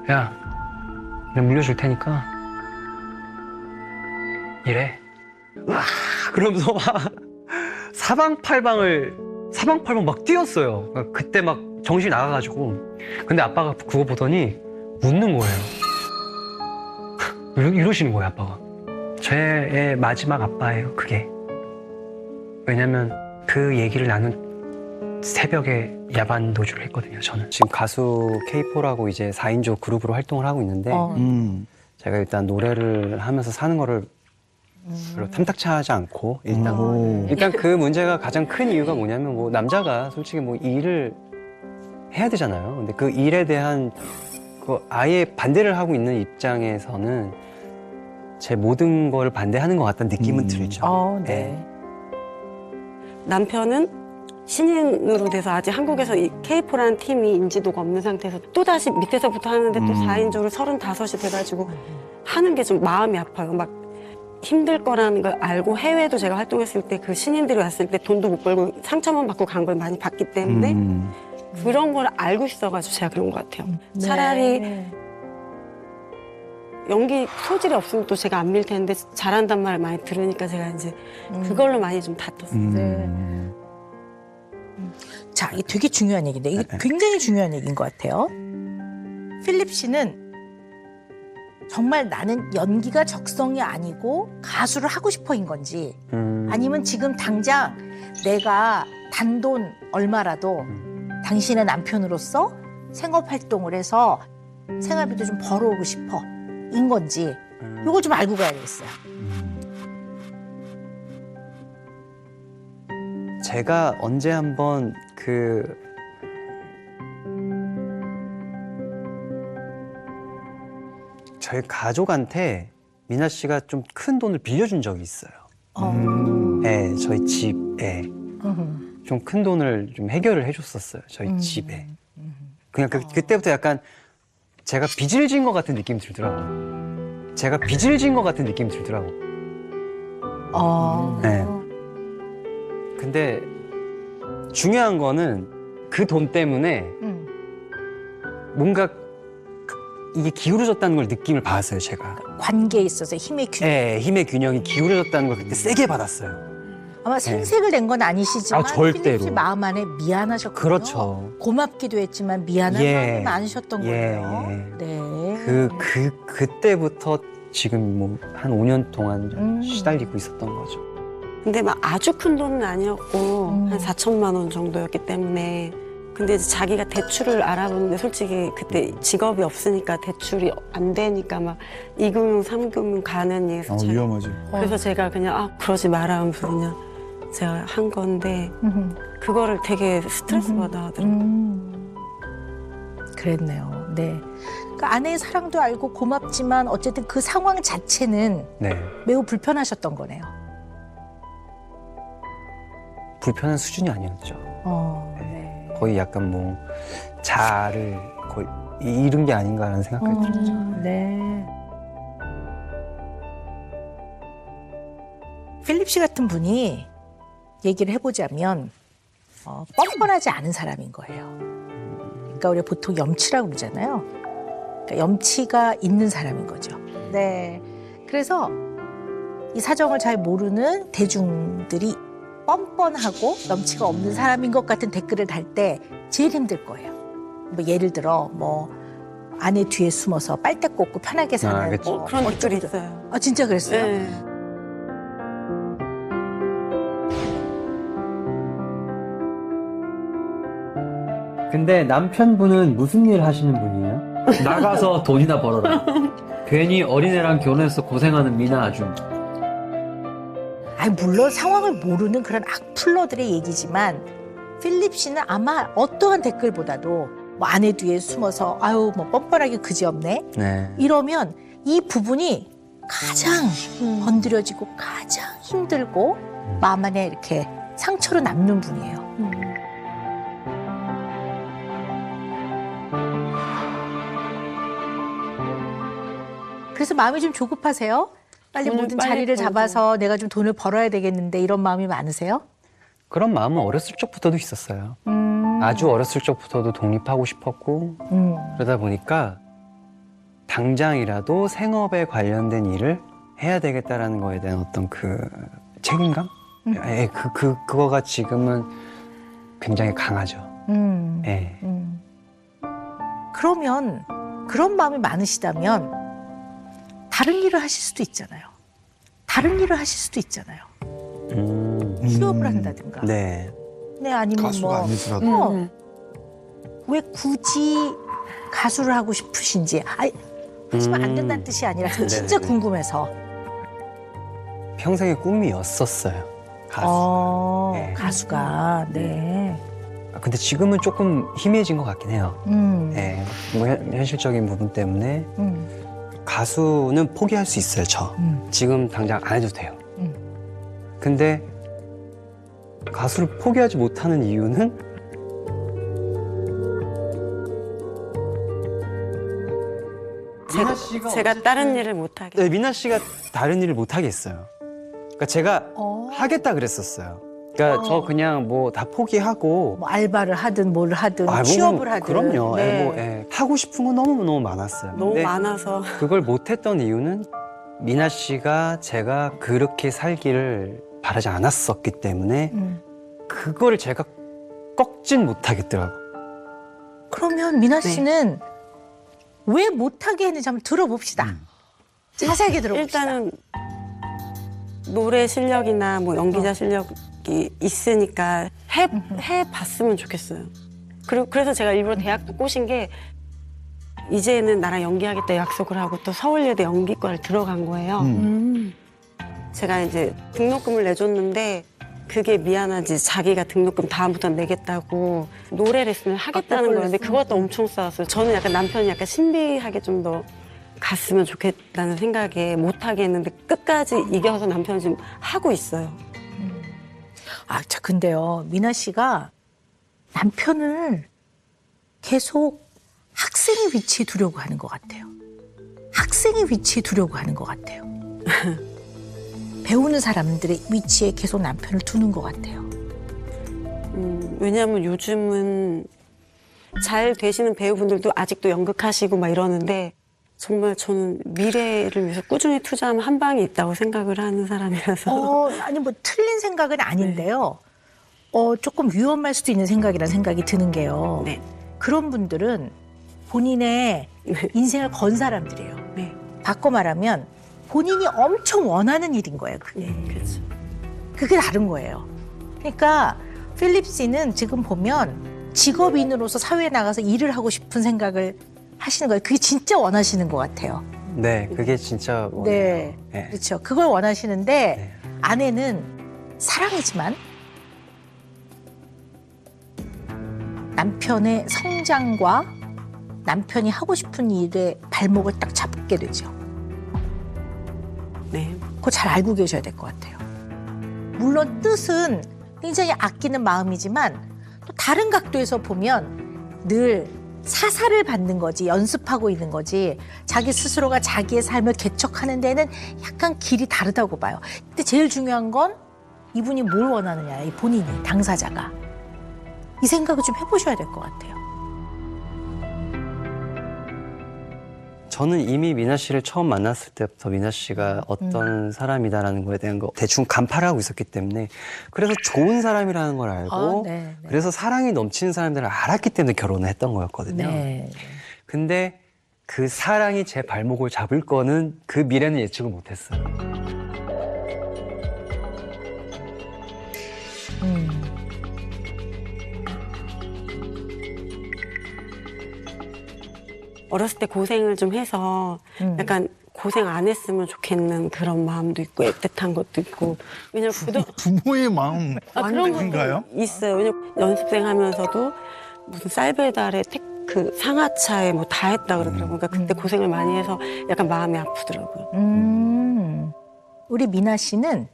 야, 그냥 물려줄 테니까 이래. 와, 그러면서 막 사방팔방 막 뛰었어요. 그때 막 정신이 나가가지고. 근데 아빠가 그거 보더니 웃는 거예요. 이러시는 거예요, 아빠가. 제 마지막 아빠예요, 그게. 왜냐면 그 얘기를 나눈 새벽에 야반 도주를 했거든요, 저는. 지금 가수 K4라고 이제 4인조 그룹으로 활동을 하고 있는데 제가 일단 노래를 하면서 사는 거를 별로 탐탁치 하지 않고 일단 그 문제가 가장 큰 이유가 뭐냐면 뭐 남자가 솔직히 뭐 일을 해야 되잖아요. 근데 그 일에 대한 그 아예 반대를 하고 있는 입장에서는 제 모든 걸 반대하는 것 같다는 느낌은 들죠. 네. 남편은 신인으로 돼서 아직 한국에서 이 K4라는 팀이 인지도가 없는 상태에서 또다시 밑에서부터 하는데 또 4인조를 35이 돼가지고 하는 게 좀 마음이 아파요. 막 힘들 거라는 걸 알고 해외도 제가 활동했을 때 그 신인들이 왔을 때 돈도 못 벌고 상처만 받고 간 걸 많이 봤기 때문에 그런 걸 알고 있어가지고 제가 그런 것 같아요. 차라리 연기 소질이 없으면 또 제가 안 밀 텐데 잘한단 말을 많이 들으니까 제가 이제 그걸로 많이 좀 다퉜어요. 자, 이게 되게 중요한 얘기인데 이게 굉장히 중요한 얘기인 것 같아요. 필립 씨는 정말 나는 연기가 적성이 아니고 가수를 하고 싶어인 건지 아니면 지금 당장 내가 단돈 얼마라도 당신의 남편으로서 생업 활동을 해서 생활비도 좀 벌어오고 싶어 인 건지 이걸 좀 알고 가야 되겠어요. 제가 언제 한번 저희 가족한테 미나 씨가 좀 큰 돈을 빌려준 적이 있어요. 네, 저희 집에 좀 큰 돈을 좀 해결을 해줬었어요. 저희 집에. 그냥 그때부터 약간 제가 빚을 진 것 같은 느낌이 들더라고요. 제가 빚을 진 것 같은 느낌이 들더라고요. 네. 근데 중요한 거는 그 돈 때문에 뭔가 이게 기울어졌다는 걸 느낌을 받았어요, 제가. 관계에 있어서 힘의 균형. 네, 힘의 균형이 기울어졌다는 걸 그때 세게 받았어요. 아마 생색을 낸 건 아니시지만 절대로. 필립 씨 마음 안에 미안하셨거든요. 그렇죠. 고맙기도 했지만 미안한 마음은 많으셨던 거예요. 예. 네. 그때부터 지금 뭐 한 5년 동안 시달리고 있었던 거죠. 근데 막 아주 큰 돈은 아니었고 한 4천만 원 정도였기 때문에 근데 이제 자기가 대출을 알아보는데 솔직히 그때 직업이 없으니까 대출이 안 되니까 막 2금융, 3금융 가는 일에서 위험하지. 그래서 제가 그냥 그러지 마라 하면서 그냥 제가 한 건데 그거를 되게 스트레스 받아 하더라고요. 그랬네요. 네. 그러니까 아내의 사랑도 알고 고맙지만 어쨌든 그 상황 자체는 네. 매우 불편하셨던 거네요. 불편한 수준이 아니었죠. 네. 거의 약간 뭐 자아를 거의 잃은 게 아닌가라는 생각까지 들었죠. 네. 필립 씨 같은 분이 얘기를 해보자면 뻔뻔하지 않은 사람인 거예요. 그러니까 우리가 보통 염치라고 그러잖아요. 그러니까 염치가 있는 사람인 거죠. 네. 그래서 이 사정을 잘 모르는 대중들이 뻔뻔하고 염치가 없는 사람인 것 같은 댓글을 달 때 제일 힘들 거예요. 뭐 예를 들어 뭐 아내 뒤에 숨어서 빨대 꽂고 편하게 사는 그치. 뭐 그런 댓글이 있어요. 아 진짜 그랬어요? 네. 근데 남편분은 무슨 일 하시는 분이에요? 나가서 돈이나 벌어라. 괜히 어린애랑 결혼해서 고생하는 미나 아줌. 아니 물론 상황을 모르는 그런 악플러들의 얘기지만 필립 씨는 아마 어떠한 댓글보다도 뭐 아내 뒤에 숨어서 아유 뭐 뻔뻔하게 그지없네 네. 이러면 이 부분이 가장 건드려지고 가장 힘들고 마음 안에 이렇게 상처로 남는 분이에요. 그래서 마음이 좀 조급하세요? 빨리 모든 빨리 자리를 벌고. 잡아서 내가 좀 돈을 벌어야 되겠는데 이런 마음이 많으세요? 그런 마음은 어렸을 적부터도 있었어요. 아주 어렸을 적부터도 독립하고 싶었고 그러다 보니까 당장이라도 생업에 관련된 일을 해야 되겠다라는 거에 대한 어떤 그 책임감? 예, 그거가 지금은 굉장히 강하죠. 예. 그러면 그런 마음이 많으시다면 다른 일을 하실 수도 있잖아요. 다른 일을 하실 수도 있잖아요. 휴업을 한다든가. 네. 네, 아니면 가수가 뭐 아니더라도. 왜 굳이 가수를 하고 싶으신지. 아니, 하지만 안 된다는 뜻이 아니라 진짜 네네네. 궁금해서. 평생의 꿈이었었어요. 가수. 네. 가수가. 네. 근데 지금은 조금 희미해진 것 같긴 해요. 예. 뭐 현실적인 부분 때문에 가수는 포기할 수 있어요, 저. 지금 당장 안 해도 돼요. 근데 가수를 포기하지 못하는 이유는 제가 다른 일을 못 하게. 네, 미나 씨가 다른 일을 못 하겠어요. 그러니까 제가 하겠다 그랬었어요. 그러니까 저 그냥 뭐 다 포기하고 뭐 알바를 하든 뭘 하든 뭐, 취업을 하든. 그럼요. 네. 예, 뭐, 예. 하고 싶은 건 너무 많았어요. 너무 근데 많아서. 그걸 못했던 이유는 미나 씨가 제가 그렇게 살기를 바라지 않았었기 때문에 그거를 제가 꺾진 못하겠더라고. 그러면 미나 씨는 왜 못하게 했는지 한번 들어봅시다. 자세하게 들어봅시다. 일단은 노래 실력이나 뭐 연기자 실력이 있으니까 해봤으면 좋겠어요. 그래서 제가 일부러 대학도 꼬신 게 이제는 나랑 연기하겠다 약속을 하고 또 서울예대 연기과를 들어간 거예요. 제가 이제 등록금을 내줬는데 그게 미안하지 자기가 등록금 다음부터 내겠다고 노래 레슨을 하겠다는 거예요. 근데 그것도 엄청 싸웠어요. 저는 약간 남편이 약간 신비하게 좀 더 갔으면 좋겠다는 생각에 못하게 했는데 끝까지 이겨서 남편이 지금 하고 있어요. 아, 자, 근데요, 미나 씨가 남편을 계속 학생의 위치에 두려고 하는 것 같아요. 학생의 위치에 두려고 하는 것 같아요. 배우는 사람들의 위치에 계속 남편을 두는 것 같아요. 왜냐하면 요즘은 잘 되시는 배우분들도 아직도 연극하시고 막 이러는데 정말 저는 미래를 위해서 꾸준히 투자하면 한 방이 있다고 생각을 하는 사람이라서. 아니 뭐 틀린 생각은 아닌데요. 조금 위험할 수도 있는 생각이라는 생각이 드는 게요. 네. 그런 분들은 본인의 인생을 건 사람들이에요. 네. 바꿔 말하면 본인이 엄청 원하는 일인 거예요. 그게. 그렇죠. 그게 다른 거예요. 그러니까 필립 씨는 지금 보면 직업인으로서 사회에 나가서 일을 하고 싶은 생각을 하시는 거예요. 그게 진짜 원하시는 것 같아요. 네, 그게 진짜 원해요. 네, 네. 그렇죠. 그걸 원하시는데 네. 아내는 사랑이지만 남편의 성장과 남편이 하고 싶은 일에 발목을 딱 잡게 되죠. 네. 그거 잘 알고 계셔야 될 것 같아요. 물론 뜻은 굉장히 아끼는 마음이지만 또 다른 각도에서 보면 늘 사사를 받는 거지, 연습하고 있는 거지, 자기 스스로가 자기의 삶을 개척하는 데는 약간 길이 다르다고 봐요. 근데 제일 중요한 건 이분이 뭘 원하느냐, 이 본인이, 당사자가. 이 생각을 좀 해보셔야 될 것 같아요. 저는 이미 미나 씨를 처음 만났을 때부터 미나 씨가 어떤 사람이다라는 거에 대한 거 대충 간파를 하고 있었기 때문에 그래서 좋은 사람이라는 걸 알고 네. 그래서 사랑이 넘치는 사람들을 알았기 때문에 결혼을 했던 거였거든요. 네. 근데 그 사랑이 제 발목을 잡을 거는 그 미래는 예측을 못했어요. 어렸을 때 고생을 좀 해서 약간 고생 안 했으면 좋겠는 그런 마음도 있고 애틋한 것도 있고. 왜냐면 부모의 마음 그런 아닌가요? 것도 있어요. 왜냐면 연습생 하면서도 무슨 쌀배달에 테크 상하차에 뭐 다 했다 그러더라고요. 그러니까 그때 고생을 많이 해서 약간 마음이 아프더라고요. 우리 미나 씨는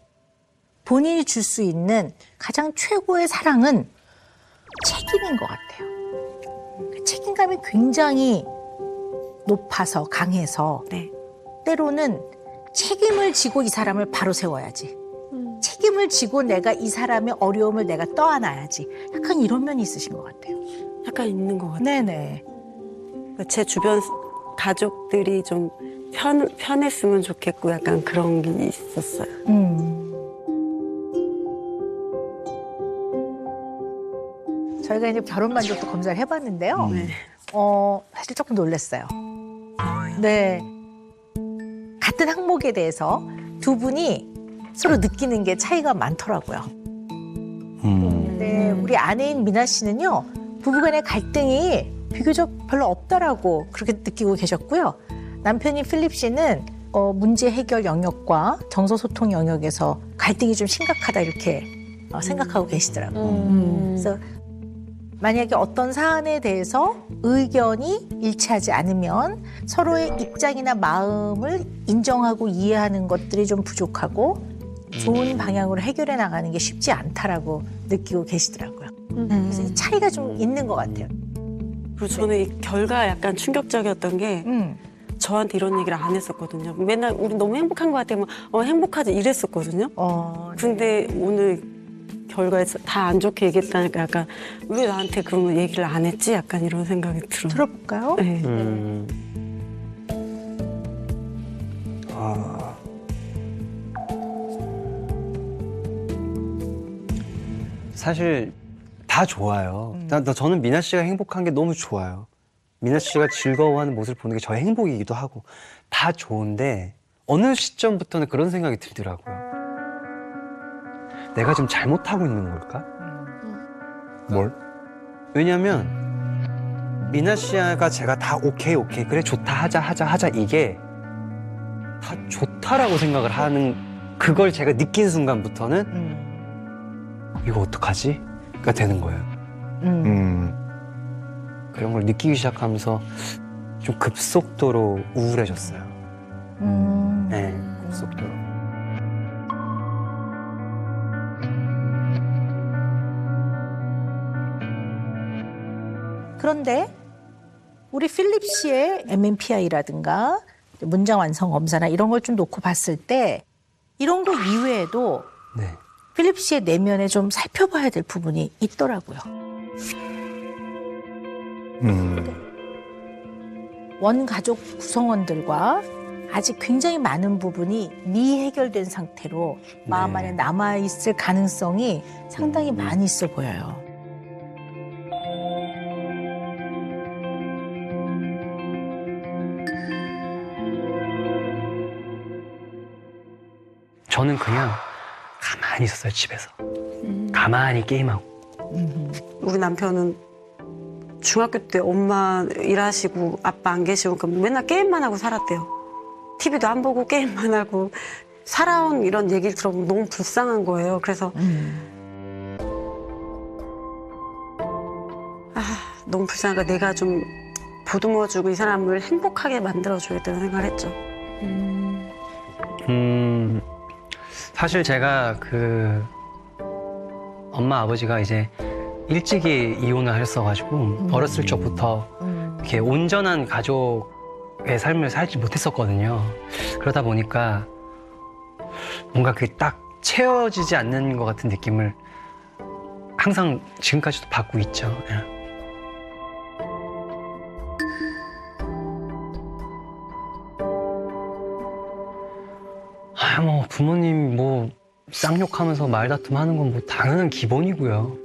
본인이 줄 수 있는 가장 최고의 사랑은 책임인 것 같아요. 그 책임감이 굉장히 높아서 강해서 네. 때로는 책임을 지고 이 사람을 바로 세워야지. 책임을 지고 내가 이 사람의 어려움을 내가 떠안아야지. 약간 이런 면이 있으신 것 같아요. 약간 있는 것 같아요. 네네. 제 주변 가족들이 좀 편했으면 좋겠고 약간 그런 게 있었어요. 저희가 이제 결혼 만족도 검사를 해봤는데요. 네. 사실 조금 놀랐어요. 네. 같은 항목에 대해서 두 분이 서로 느끼는 게 차이가 많더라고요. 근데 우리 아내인 미나 씨는요, 부부간의 갈등이 비교적 별로 없다라고 그렇게 느끼고 계셨고요. 남편인 필립 씨는 문제 해결 영역과 정서 소통 영역에서 갈등이 좀 심각하다 이렇게 생각하고 계시더라고요. 그래서 만약에 어떤 사안에 대해서 의견이 일치하지 않으면 서로의 입장이나 마음을 인정하고 이해하는 것들이 좀 부족하고 좋은 방향으로 해결해 나가는 게 쉽지 않다라고 느끼고 계시더라고요. 그래서 이 차이가 좀 있는 것 같아요. 그리고 저는 이 결과가 약간 충격적이었던 게 저한테 이런 얘기를 안 했었거든요. 맨날 우리 너무 행복한 것 같아요. 행복하지 이랬었거든요. 근데 오늘 결과에서 다 안 좋게 얘기했다니까 약간 왜 나한테 그런 얘기를 안 했지? 약간 이런 생각이 들어요. 들어볼까요? 네. 사실 다 좋아요. 저는 미나 씨가 행복한 게 너무 좋아요. 미나 씨가 즐거워하는 모습을 보는 게 저의 행복이기도 하고 다 좋은데 어느 시점부터는 그런 생각이 들더라고요. 내가 좀 잘못하고 있는 걸까? 뭘? 왜냐면 미나 씨가 제가 다 오케이 그래 좋다 하자 이게 다 좋다라고 생각을 하는 그걸 제가 느낀 순간부터는 이거 어떡하지? 가 되는 거예요. 그런 걸 느끼기 시작하면서 좀 급속도로 우울해졌어요. 네, 급속도로. 그런데 우리 필립 씨의 MMPI라든가 문장 완성 검사나 이런 걸 좀 놓고 봤을 때 이런 거 이외에도 네. 필립 씨의 내면에 좀 살펴봐야 될 부분이 있더라고요. 원가족 구성원들과 아직 굉장히 많은 부분이 미해결된 상태로 마음 안에 남아있을 가능성이 상당히 많이 있어 보여요. 저는 그냥 가만히 있었어요, 집에서. 가만히 게임하고. 우리 남편은 중학교 때 엄마 일하시고 아빠 안 계시고 그러니까 맨날 게임만 하고 살았대요. TV도 안 보고 게임만 하고 살아온 이런 얘기를 들어보면 너무 불쌍한 거예요. 그래서 너무 불쌍하니까 내가 좀 보듬어주고 이 사람을 행복하게 만들어줘야겠다는 생각을 했죠. 사실 제가 엄마 아버지가 이제 일찍이 이혼을 하셨어가지고 어렸을 적부터 이렇게 온전한 가족의 삶을 살지 못했었거든요. 그러다 보니까 뭔가 그게 딱 채워지지 않는 것 같은 느낌을 항상 지금까지도 받고 있죠. 부모님 쌍욕하면서 말다툼하는 건 당연한 기본이고요.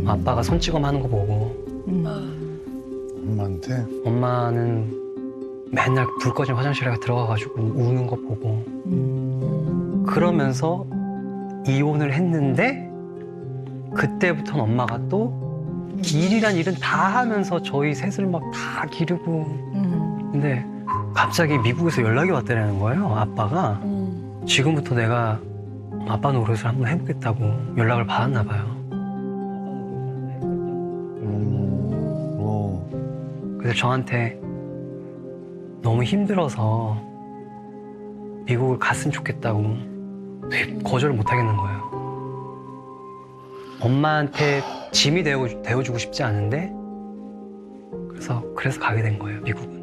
아빠가 손찌검 하는 거 보고. 엄마한테? 엄마는 맨날 불 꺼진 화장실에 들어가가지고 우는 거 보고. 그러면서 이혼을 했는데 그때부터는 엄마가 또 일이란 일은 다 하면서 저희 셋을 막 다 기르고. 근데 갑자기 미국에서 연락이 왔다는 거예요, 아빠가. 지금부터 내가 아빠 노릇을 한번 해보겠다고 연락을 받았나 봐요. 그래서 저한테 너무 힘들어서 미국을 갔으면 좋겠다고 거절을 못 하겠는 거예요. 엄마한테 짐이 되어주고 싶지 않은데 그래서 가게 된 거예요, 미국은.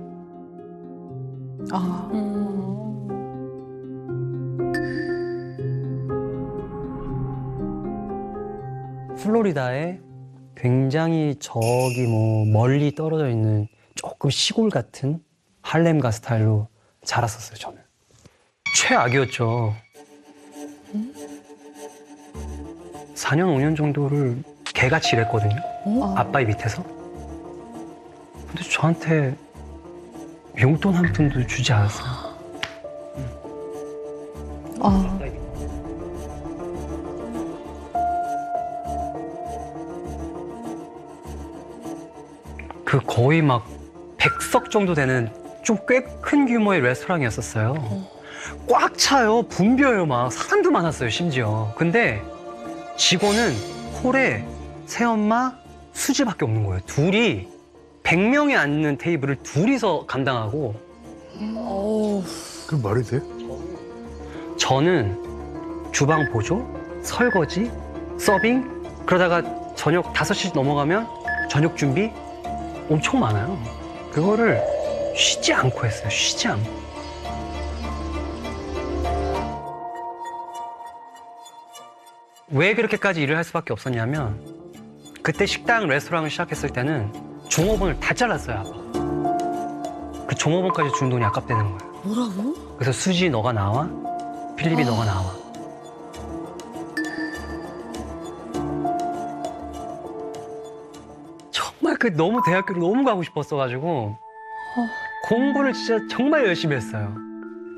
플로리다에 굉장히 멀리 떨어져 있는 조금 시골 같은 할렘가 스타일로 자랐었어요, 저는. 최악이었죠. 4년, 5년 정도를 개같이 일했거든요. 아빠의 밑에서. 근데 저한테 용돈 한 푼도 주지 않았어요. 그 거의 막 100석 정도 되는 좀 꽤 큰 규모의 레스토랑이었었어요. 꽉 차요. 붐벼요. 막 사람도 많았어요, 심지어. 근데 직원은 홀에 새엄마, 수지밖에 없는 거예요. 둘이 100명이 앉는 테이블을 둘이서 감당하고 그 말이 돼? 저는 주방 보조, 설거지, 서빙, 그러다가 저녁 5시 넘어가면 저녁 준비 엄청 많아요. 그거를 쉬지 않고 했어요. 쉬지 않고. 왜 그렇게까지 일을 할 수밖에 없었냐면 그때 식당, 레스토랑을 시작했을 때는 종업원을 다 잘랐어요, 아빠가. 그 종업원까지 준 돈이 아깝다는 거예요. 뭐라고? 그래서 수지 너가 나와, 필립이 너가 나와. 정말 그 너무 대학교를 너무 가고 싶었어가지고 공부를 진짜 정말 열심히 했어요.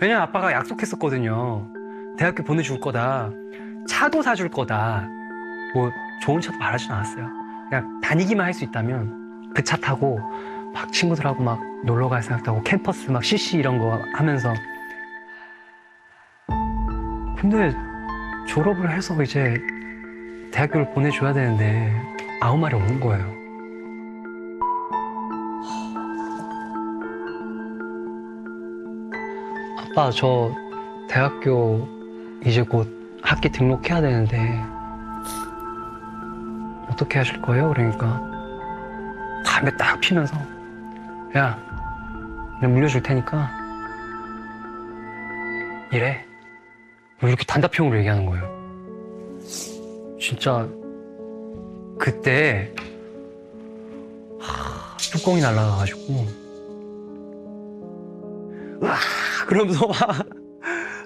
왜냐면 아빠가 약속했었거든요. 대학교 보내줄 거다. 차도 사줄 거다. 뭐 좋은 차도 바라진 않았어요. 그냥 다니기만 할 수 있다면 그 차 타고 막 친구들하고 막 놀러 갈 생각도 하고 캠퍼스 막 CC 이런 거 하면서. 근데 졸업을 해서 이제 대학교를 보내줘야 되는데 아무 말이 없는 거예요. 아빠, 저 대학교 이제 곧 학기 등록해야 되는데 어떻게 하실 거예요? 그러니까 담배 딱 피면서 야, 그냥 물려줄 테니까 이래. 뭐 이렇게 단답형으로 얘기하는 거예요. 진짜 그때 뚜껑이 날아가가지고 으아 그러면서 막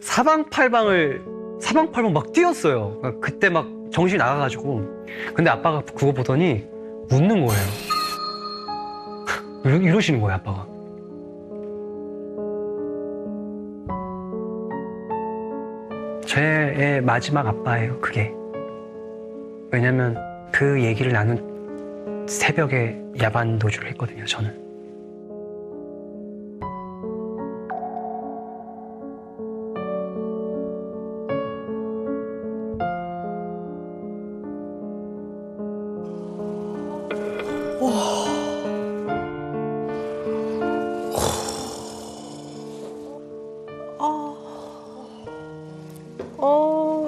사방팔방 막 뛰었어요. 그때 막 정신이 나가가지고. 근데 아빠가 그거 보더니 웃는 거예요. 이러시는 거예요, 아빠가. 제 마지막 아빠예요, 그게. 왜냐면 그 얘기를 나눈 새벽에 야반 도주를 했거든요, 저는.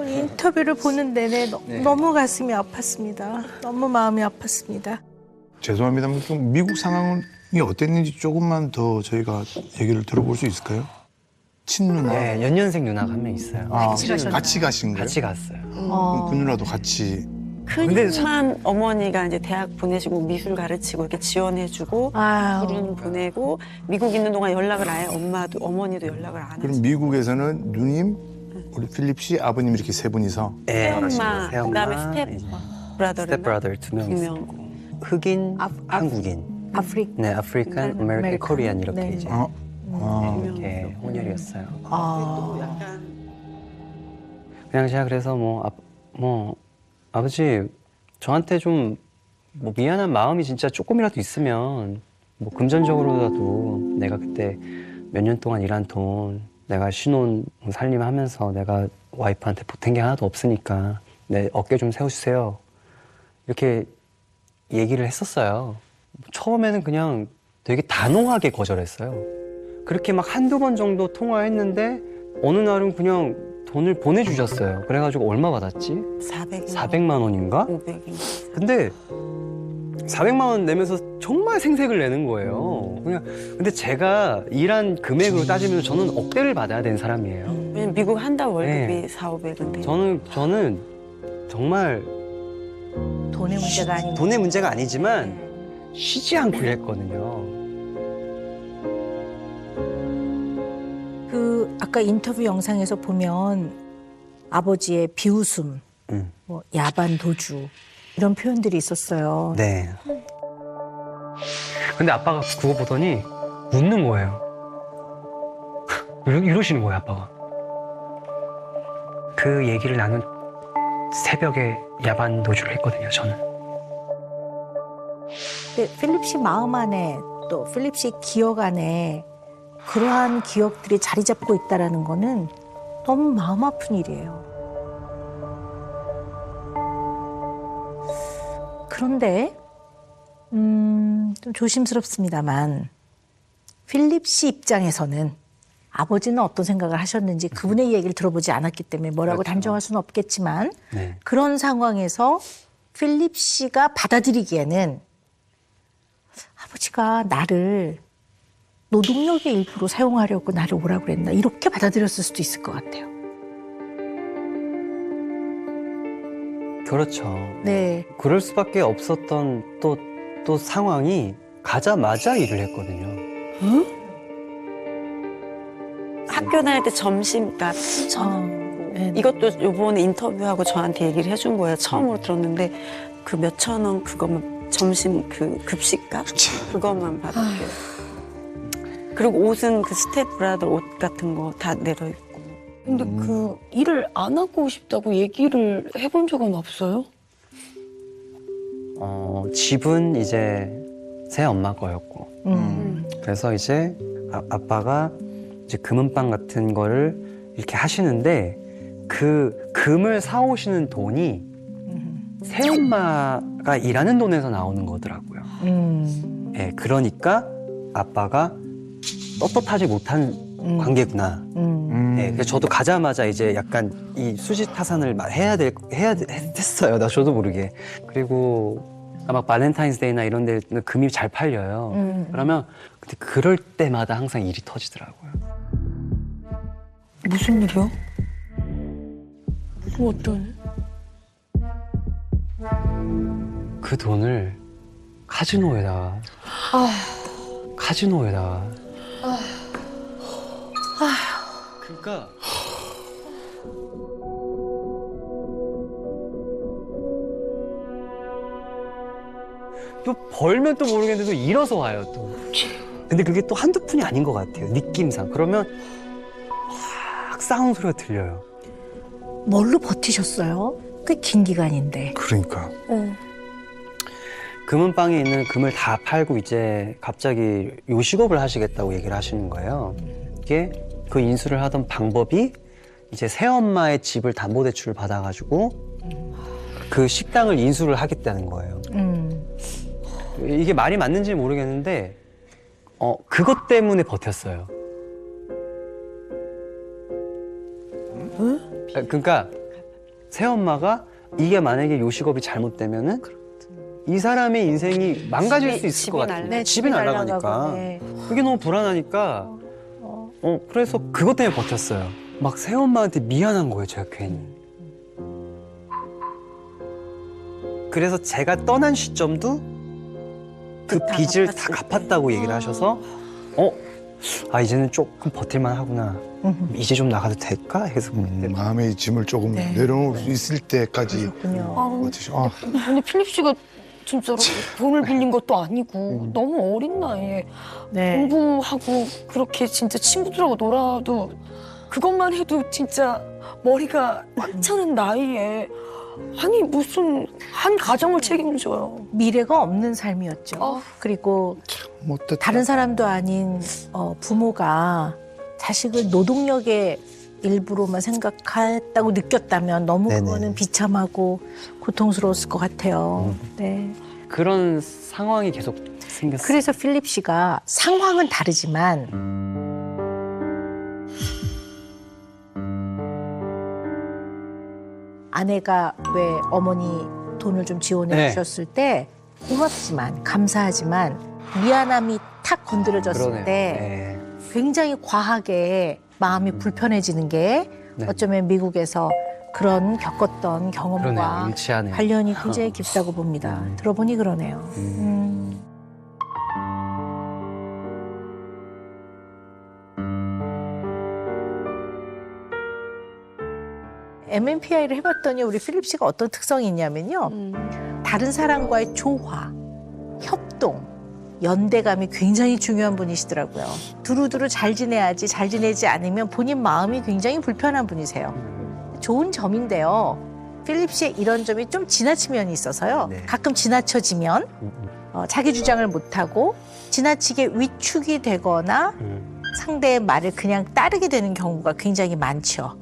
인터뷰를 보는 내내 너무 가슴이 아팠습니다. 너무 마음이 아팠습니다. 죄송합니다만 좀 미국 상황이 어땠는지 조금만 더 저희가 얘기를 들어볼 수 있을까요? 친누나? 네, 연년생 누나가 한 명 있어요. 같이 가셨나요? 같이 가신 거예요? 같이 갔어요. 그 누나도 같이. 큰맘 어머니가 이제 대학 보내시고 미술 가르치고 이렇게 지원해주고 아유. 불은 보내고 미국 있는 동안 연락을 아예 어머니도 연락을 안 그럼 하시고 미국에서는 누님, 우리 필립 씨, 아버님 이렇게 세 분이서 새엄마, 그다음에 이제 브라더를 스텝 브라더 두 명 두 명. 있었고 흑인, 한국인, 아프리카. 네, 아프리칸, 아메리칸, 아메리칸. 코리안 이렇게 네. 이제 이렇게 혼혈이었어요. 그냥 제가 그래서 아버지 저한테 좀 뭐 미안한 마음이 진짜 조금이라도 있으면 뭐 금전적으로라도 내가 그때 몇 년 동안 일한 돈 내가 신혼 살림하면서 내가 와이프한테 보탠 게 하나도 없으니까 내 어깨 좀 세워주세요. 이렇게 얘기를 했었어요. 처음에는 그냥 되게 단호하게 거절했어요. 그렇게 막 한두 번 정도 통화했는데 어느 날은 그냥 돈을 보내주셨어요. 그래가지고 얼마 받았지? 400만 원인가? 500인가. 근데 400만 원 내면서 정말 생색을 내는 거예요. 그냥 근데 제가 일한 금액으로 따지면 저는 억대를 받아야 되는 사람이에요. 왜냐면 미국 한 달 월급이 네. 4,500은 돼요. 저는 정말 돈의 문제가 아닌 돈의 문제가 아니지만 쉬지 않고 일했거든요. 아까 인터뷰 영상에서 보면 아버지의 비웃음, 뭐 야반 도주 이런 표현들이 있었어요. 네. 근데 아빠가 그거 보더니 웃는 거예요. 이러시는 거예요, 아빠가. 그 얘기를 나눈 새벽에 야반 도주를 했거든요, 저는. 근데 필립 씨 마음 안에 또 필립 씨 기억 안에 그러한 기억들이 자리 잡고 있다라는 거는 너무 마음 아픈 일이에요. 그런데 좀 조심스럽습니다만 필립 씨 입장에서는 아버지는 어떤 생각을 하셨는지 그분의 얘기를 들어보지 않았기 때문에 뭐라고 그렇죠. 단정할 수는 없겠지만 네. 그런 상황에서 필립 씨가 받아들이기에는 아버지가 나를 노동력의 일부로 사용하려고 나를 오라고 그랬나 이렇게 받아들였을 수도 있을 것 같아요. 그렇죠. 네. 그럴 수밖에 없었던 또 상황이 가자마자 일을 했거든요. 학교 다닐 때 점심, 그러니까 네. 이것도 요번에 인터뷰하고 저한테 얘기를 해준 거예요. 처음으로 들었는데 그 몇천 원 그것만 점심 그 급식값 그것만 받았대요. 그리고 옷은 그 스태프라들 옷 같은 거 다 내려있고. 근데 그 일을 안 하고 싶다고 얘기를 해본 적은 없어요? 집은 이제 새 엄마 거였고, 그래서 이제 아빠가 이제 금은방 같은 거를 이렇게 하시는데 그 금을 사오시는 돈이 새엄마가 일하는 돈에서 나오는 거더라고요. 예, 그러니까 아빠가 떳떳하지 못한 관계구나. 예, 그래서 저도 가자마자 이제 약간 이 수지타산을 했어요. 나 저도 모르게. 그리고 막 발렌타인스데이나 이런 데는 금이 잘 팔려요. 그러면 근데 그럴 때마다 항상 일이 터지더라고요. 무슨 일이요? 어떤? 그 돈을 카지노에다가 그러니까 또 벌면 또 모르겠는데 또 잃어서 와요 또. 근데 그게 또 한두 푼이 아닌 것 같아요, 느낌상. 그러면 확 싸운 소리가 들려요. 뭘로 버티셨어요? 꽤 긴 기간인데. 그러니까. 금은방에 있는 금을 다 팔고 이제 갑자기 요식업을 하시겠다고 얘기를 하시는 거예요. 이게 그 인수를 하던 방법이 이제 새엄마의 집을 담보대출을 받아가지고 그 식당을 인수를 하겠다는 거예요. 이게 말이 맞는지 모르겠는데 그것 때문에 버텼어요. 그러니까 새엄마가 이게 만약에 요식업이 잘못되면은 이 사람의 인생이 망가질 수 있을 것 같아요. 네, 집이 날아가니까. 네. 그게 너무 불안하니까. 그래서 그것 때문에 버텼어요. 막 새엄마한테 미안한 거예요, 제가 괜히. 그래서 제가 떠난 시점도 그 다 빚을 갚았을 다 갚았다고 얘기를 하셔서 이제는 조금 버틸만 하구나. 이제 좀 나가도 될까? 해서 그때 마음의 짐을 조금 네. 내려놓을 수 있을 때까지 그렇군요. 버티셔. 근데 필립 씨가 진짜로 돈을 빌린 것도 아니고 너무 어린 나이에 네. 공부하고 그렇게 진짜 친구들하고 놀아도 그것만 해도 진짜 머리가 꽉 차는 나이에 아니 무슨 한 가정을 책임져요. 미래가 없는 삶이었죠. 그리고 못됐다. 다른 사람도 아닌 부모가 자식을 노동력의 일부로만 생각했다고 느꼈다면 너무 네네. 그거는 비참하고 고통스러웠을 것 같아요. 네. 그런 상황이 계속 생겼어요. 그래서 필립 씨가 상황은 다르지만 아내가 왜 어머니 돈을 좀 지원해 네. 주셨을 때 고맙지만 감사하지만 미안함이 탁 건드려졌을 그러네요. 때 네. 굉장히 과하게 마음이 불편해지는 게 네. 어쩌면 미국에서 그런 겪었던 그러네요. 경험과 일치하네요. 관련이 굉장히 깊다고 봅니다. 들어보니 그러네요. MMPI를 해봤더니 우리 필립 씨가 어떤 특성이 있냐면요. 다른 사람과의 조화, 협동, 연대감이 굉장히 중요한 분이시더라고요. 두루두루 잘 지내야지 잘 지내지 않으면 본인 마음이 굉장히 불편한 분이세요. 좋은 점인데요. 필립 씨의 이런 점이 좀 지나친 면이 있어서요. 네. 가끔 지나쳐지면 자기 주장을 못하고 지나치게 위축이 되거나 상대의 말을 그냥 따르게 되는 경우가 굉장히 많죠.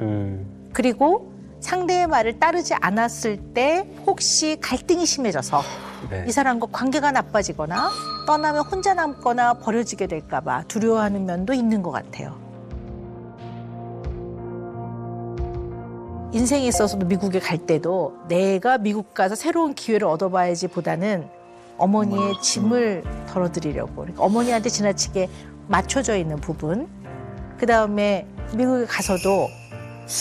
그리고 상대의 말을 따르지 않았을 때 혹시 갈등이 심해져서 네. 이 사람과 관계가 나빠지거나 떠나면 혼자 남거나 버려지게 될까 봐 두려워하는 면도 있는 것 같아요. 인생에 있어서도 미국에 갈 때도 내가 미국 가서 새로운 기회를 얻어봐야지 보다는 어머니의 짐을 덜어드리려고, 그러니까 어머니한테 지나치게 맞춰져 있는 부분, 그다음에 미국에 가서도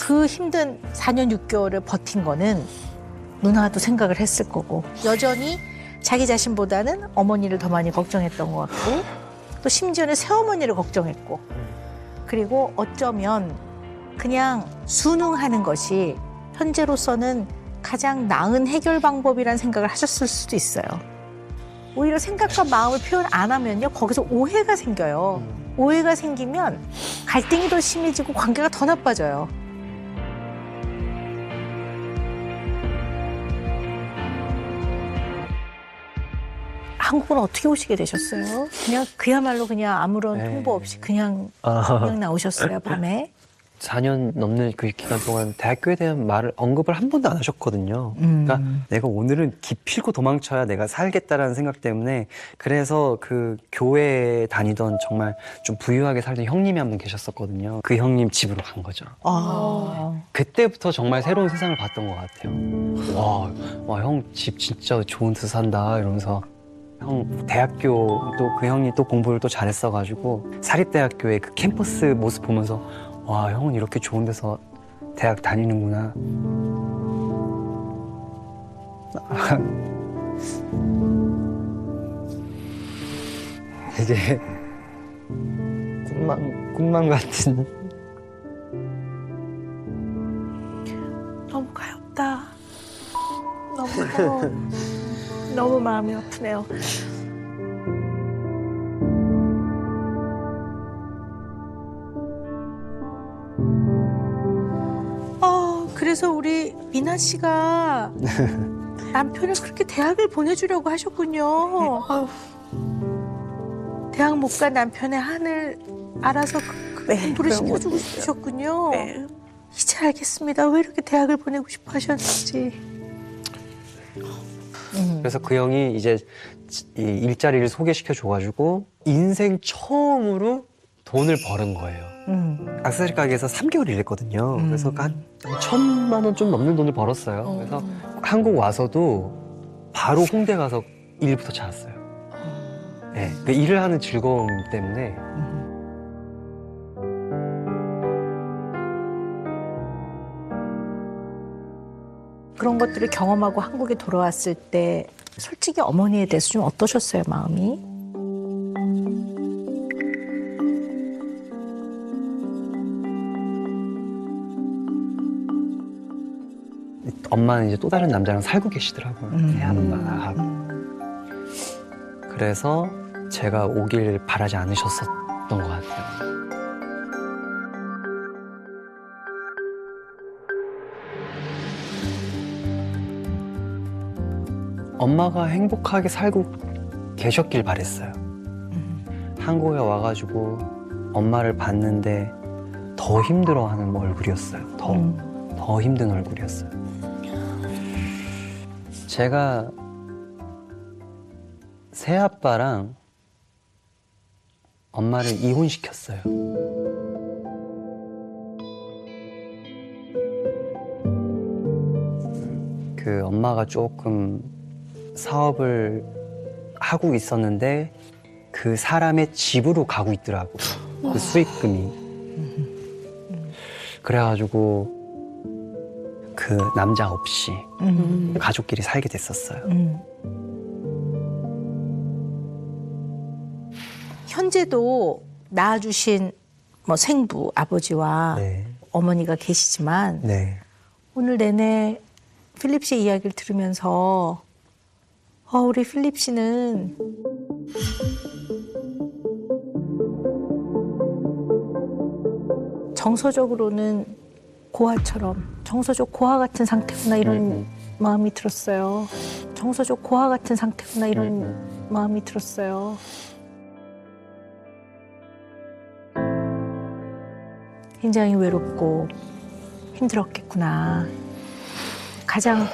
그 힘든 4년 6개월을 버틴 거는 누나도 생각을 했을 거고, 여전히 자기 자신보다는 어머니를 더 많이 걱정했던 것 같고, 또 심지어는 새어머니를 걱정했고, 그리고 어쩌면 그냥 순응하는 것이 현재로서는 가장 나은 해결 방법이라는 생각을 하셨을 수도 있어요. 오히려 생각과 마음을 표현 안 하면요, 거기서 오해가 생겨요. 오해가 생기면 갈등이 더 심해지고 관계가 더 나빠져요. 한국은 어떻게 오시게 되셨어요? 그냥 그야말로 그냥 아무런 네. 통보 없이 그냥 나오셨어요, 밤에? 4년 넘는 그 기간 동안 대학교에 대한 말을 언급을 한 번도 안 하셨거든요. 그러니까 내가 오늘은 기필코 도망쳐야 내가 살겠다라는 생각 때문에, 그래서 그 교회에 다니던 정말 좀 부유하게 살던 형님이 한 분 계셨었거든요. 그 형님 집으로 간 거죠. 그때부터 정말 새로운 세상을 봤던 것 같아요. 와, 형 집 진짜 좋은 데 산다 이러면서. 형 대학교 또 그 형이 또 공부를 또 잘했어가지고 사립대학교의 그 캠퍼스 모습 보면서, 와, 형은 이렇게 좋은 데서 대학 다니는구나. 이게 꿈만 같은. 너무 가엽다. 너무 너무 마음이 아프네요. 그래서 우리 미나 씨가 남편을 그렇게 대학을 보내주려고 하셨군요. 대학 못 간 남편의 한을 알아서 공부를 시켜주고 싶으셨군요. 이제 알겠습니다. 왜 이렇게 대학을 보내고 싶어 하셨는지. 그래서 그 형이 이제 이 일자리를 소개시켜줘가지고 인생 처음으로 돈을 버는 거예요. 액세서리 가게에서 3개월 일했거든요. 그래서 한 1,000만 원 좀 넘는 돈을 벌었어요. 그래서 한국 와서도 바로 홍대 가서 일부터 찾았어요. 네, 그 일을 하는 즐거움 때문에. 그런 것들을 경험하고 한국에 돌아왔을 때 솔직히 어머니에 대해서 좀 어떠셨어요, 마음이? 엄마는 이제 또 다른 남자랑 살고 계시더라고요. 애 아빠하고. 그래서 제가 오길 바라지 않으셨었던 것 같아요. 엄마가 행복하게 살고 계셨길 바랬어요. 한국에 와가지고 엄마를 봤는데 더 힘들어하는 얼굴이었어요. 더 힘든 얼굴이었어요. 제가 새아빠랑 엄마를 이혼시켰어요. 그 엄마가 조금 사업을 하고 있었는데 그 사람의 집으로 가고 있더라고, 그 수익금이. 그래가지고 그 남자 없이 가족끼리 살게 됐었어요. 현재도 낳아주신 뭐 생부 아버지와 네. 어머니가 계시지만 네. 오늘 내내 필립 씨 이야기를 들으면서 우리 필립 씨는 정서적으로는 고아처럼 정서적 고아 같은 상태구나 이런 마음이 들었어요. 정서적 고아 같은 상태구나 이런 마음이 들었어요. 굉장히 외롭고 힘들었겠구나. 가장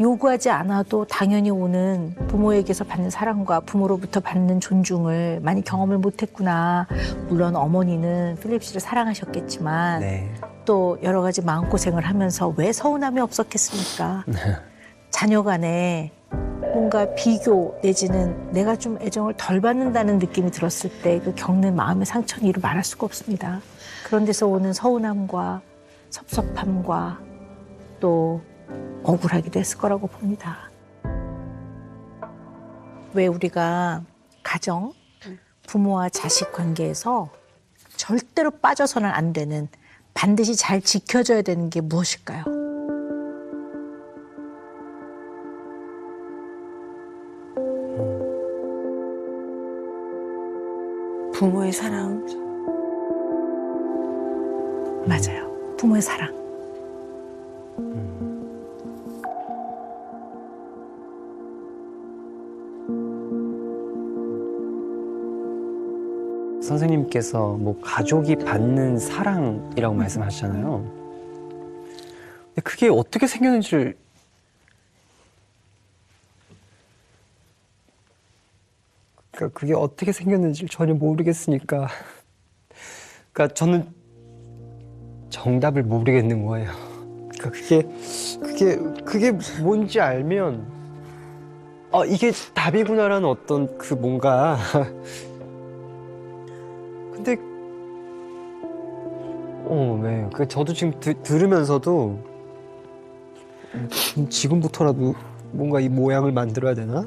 요구하지 않아도 당연히 오는 부모에게서 받는 사랑과 부모로부터 받는 존중을 많이 경험을 못했구나. 물론 어머니는 필립 씨를 사랑하셨겠지만 네. 또 여러 가지 마음고생을 하면서 왜 서운함이 없었겠습니까? 자녀 간에 뭔가 비교 내지는 내가 좀 애정을 덜 받는다는 느낌이 들었을 때 그 겪는 마음의 상처는 이루 말할 수가 없습니다. 그런 데서 오는 서운함과 섭섭함과 또 억울하기도 했을 거라고 봅니다. 왜 우리가 가정, 부모와 자식 관계에서 절대로 빠져서는 안 되는, 반드시 잘 지켜줘야 되는 게 무엇일까요? 부모의 사랑. 맞아요. 부모의 사랑. 선생님께서 뭐 가족이 받는 사랑이라고 말씀하셨잖아요. 근데 그게 어떻게 생겼는지를 그러니까 그게 어떻게 생겼는지를 전혀 모르겠으니까 그러니까 저는 정답을 모르겠는 거예요. 그러니까 그게 뭔지 알면 이게 답이구나라는 어떤 그 뭔가 근데 네. 그 저도 지금 들으면서도 지금부터라도 뭔가 이 모양을 만들어야 되나?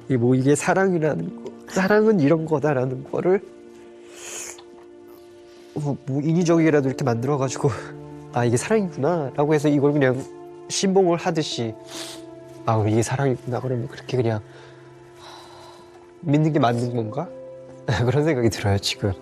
이게 사랑이라는 거, 사랑은 이런 거다라는 거를 뭐 인위적이라도 이렇게 만들어가지고 이게 사랑이구나라고 해서 이걸 그냥 신봉을 하듯이 이게 사랑이구나 그러면 그렇게 그냥 믿는 게 맞는 건가? 그런 생각이 들어요 지금.